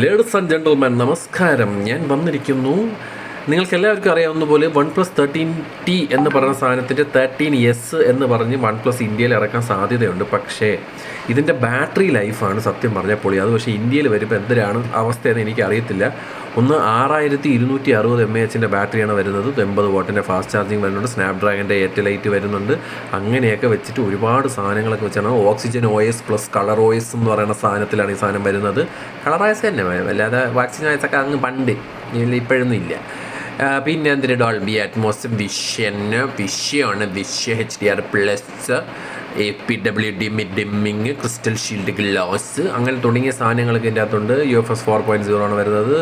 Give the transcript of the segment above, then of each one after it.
Ladies and gentleman നമസ്കാരം. ഞാൻ വന്നിരിക്കുന്നു. നിങ്ങൾക്ക് എല്ലാവർക്കും അറിയാവുന്ന പോലെ OnePlus 13T എന്ന് പറയുന്ന സാധനത്തിൻ്റെ 13S എന്ന് പറഞ്ഞ് OnePlus ഇന്ത്യയിൽ ഇറക്കാൻ സാധ്യതയുണ്ട്. പക്ഷേ ഇതിൻ്റെ ബാറ്ററി ലൈഫാണ് സത്യം പറഞ്ഞാൽ പൊളി. അത് പക്ഷേ ഇന്ത്യയിൽ വരുമ്പോൾ എന്തിനാണ് അവസ്ഥയെന്ന് എനിക്കറിയത്തില്ല. ഒന്ന് 6260 mAh ബാറ്ററിയാണ് വരുന്നത്. 80 വാട്ടിൻ്റെ ഫാസ്റ്റ് ചാർജിങ് വരുന്നുണ്ട്. സ്നാപ്ഡ്രാഗൻ്റെ ഏറ്റലൈറ്റ് വരുന്നുണ്ട്. അങ്ങനെയൊക്കെ വെച്ചിട്ട് ഒരുപാട് സാധനങ്ങളൊക്കെ വെച്ചാണ് oxygen OS plus colour OS എന്ന് പറയുന്ന സാധനത്തിലാണ് ഈ സാധനം വരുന്നത്. കളർ OS തന്നെ അല്ലാതെ ഓക്സിജൻ OS ഒക്കെ അങ്ങ് പണ്ട് ഇപ്പോഴൊന്നും ഇല്ല. പിന്നെ എന്തിന് ഡോൾബി അറ്റ്മോസ് വിഷയമാണ് HDR+, APWD dimming, crystal shield glass, അങ്ങനെ തുടങ്ങിയ സാധനങ്ങളൊക്കെ ഇതിൻ്റെ അകത്തുണ്ട്. UFS 4.0 ആണ് വരുന്നത്.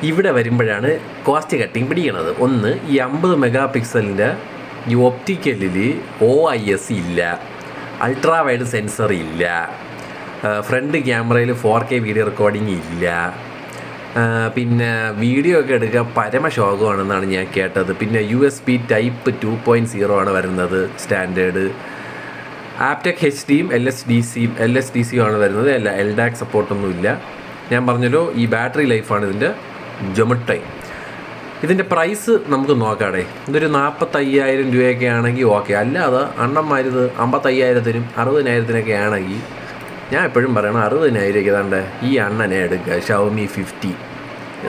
ഇവിടെ വരുമ്പോഴാണ് കോസ്റ്റ് കട്ടിങ് പിടിക്കണത്. ഒന്ന്, ഈ 50 മെഗാ ഈ ഒപ്റ്റിക്കലിൽ OIS ഇല്ല, അൾട്രാ വൈഡ് സെൻസർ ഇല്ല, ഫ്രണ്ട് ക്യാമറയിൽ 4K വീഡിയോ റെക്കോർഡിങ് ഇല്ല, പിന്നെ വീഡിയോ ഒക്കെ എടുക്കുക പരമശോകമാണെന്നാണ് ഞാൻ കേട്ടത്. പിന്നെ USB Type 2.0 ആണ് വരുന്നത് സ്റ്റാൻഡേർഡ്. ആപ്റ്റെക് HDയും LSDCയും ആണ് വരുന്നത്. അല്ല, LDAC സപ്പോർട്ടൊന്നുമില്ല. ഞാൻ പറഞ്ഞല്ലോ, ഈ ബാറ്ററി ലൈഫാണ് ഇതിൻ്റെ ജൊമട്ടൈ. ഇതിൻ്റെ പ്രൈസ് നമുക്ക് നോക്കാടേ. ഇതൊരു 45,000 രൂപയൊക്കെ ആണെങ്കിൽ ഓക്കെ. അല്ലാതെ അണ്ണന്മാരിത് 55,000-നും 60,000-നൊക്കെ ആണെങ്കിൽ ഞാൻ എപ്പോഴും പറയണം 60,000 ഏതാണ്ട് ഈ അണ്ണനെ എടുക്കുക. Xiaomi 50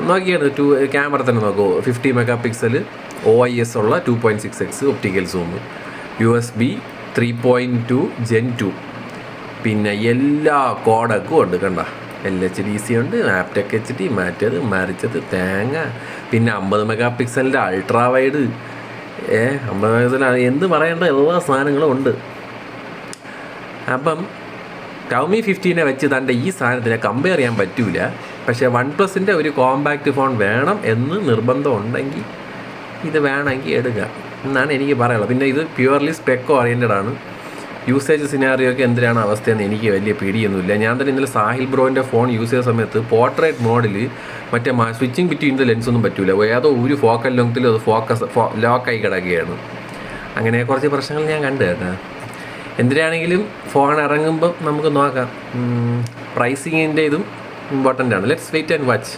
നോക്കിയാണ് ക്യാമറ തന്നെ നോക്കൂ. 50 മെഗാ പിക്സൽ OIS ഉള്ള 2.6x optical zoom, USB 3.2 Gen 2, പിന്നെ എല്ലാ കോഡക്കും ഉണ്ട്. കണ്ട LHDC ഉണ്ട്, ആപ്റ്റെക് HD, മറ്റേത് മറിച്ചത് തേങ്ങ. പിന്നെ 50 മെഗാ പിക്സലിൻ്റെ അൾട്രാ വൈഡ് 50 മെഗാ എന്ത് പറയേണ്ട എല്ലാ സാധനങ്ങളും ഉണ്ട്. അപ്പം Xiaomi 50 വെച്ച് തൻ്റെ ഈ സാധനത്തിനെ കമ്പയർ ചെയ്യാൻ പറ്റൂല. പക്ഷേ OnePlusൻ്റെ ഒരു കോമ്പാക്റ്റ് ഫോൺ വേണം എന്ന് നിർബന്ധം ഉണ്ടെങ്കിൽ ഇത് വേണമെങ്കിൽ എടുക്കുക എന്നാണ് എനിക്ക് പറയാനുള്ളത്. പിന്നെ ഇത് പ്യുവർലി സ്പെക്ക് ഓറിയൻറ്റഡ് ആണ്. യൂസേജ് സിനാറിയോ ഒക്കെ എന്തിനാണ് അവസ്ഥയെന്ന് എനിക്ക് വലിയ പിടിയൊന്നുമില്ല. ഞാൻ തന്നെ ഇന്നലെ സാഹിൽ ബ്രോൻ്റെ ഫോൺ യൂസ് ചെയ്ത സമയത്ത് പോർട്രേറ്റ് മോഡിൽ മറ്റേ സ്വിച്ചിങ് ബിറ്റ്വീൻ ദ ലെൻസൊന്നും പറ്റൂല. ഏതോ ഒരു ഫോക്കൽ ലെങ്ത്തിൽ അത് ലോക്കായി കിടക്കുകയാണ്. അങ്ങനെ കുറച്ച് പ്രശ്നങ്ങൾ ഞാൻ കണ്ടു കേട്ടോ. എന്തിനാണെങ്കിലും ഫോൺ ഇറങ്ങുമ്പം നമുക്ക് നോക്കാം. പ്രൈസിങ്ങിൻ്റെ ഇതും ഇമ്പോർട്ടൻ്റ് ആണ്. Let's wait and watch.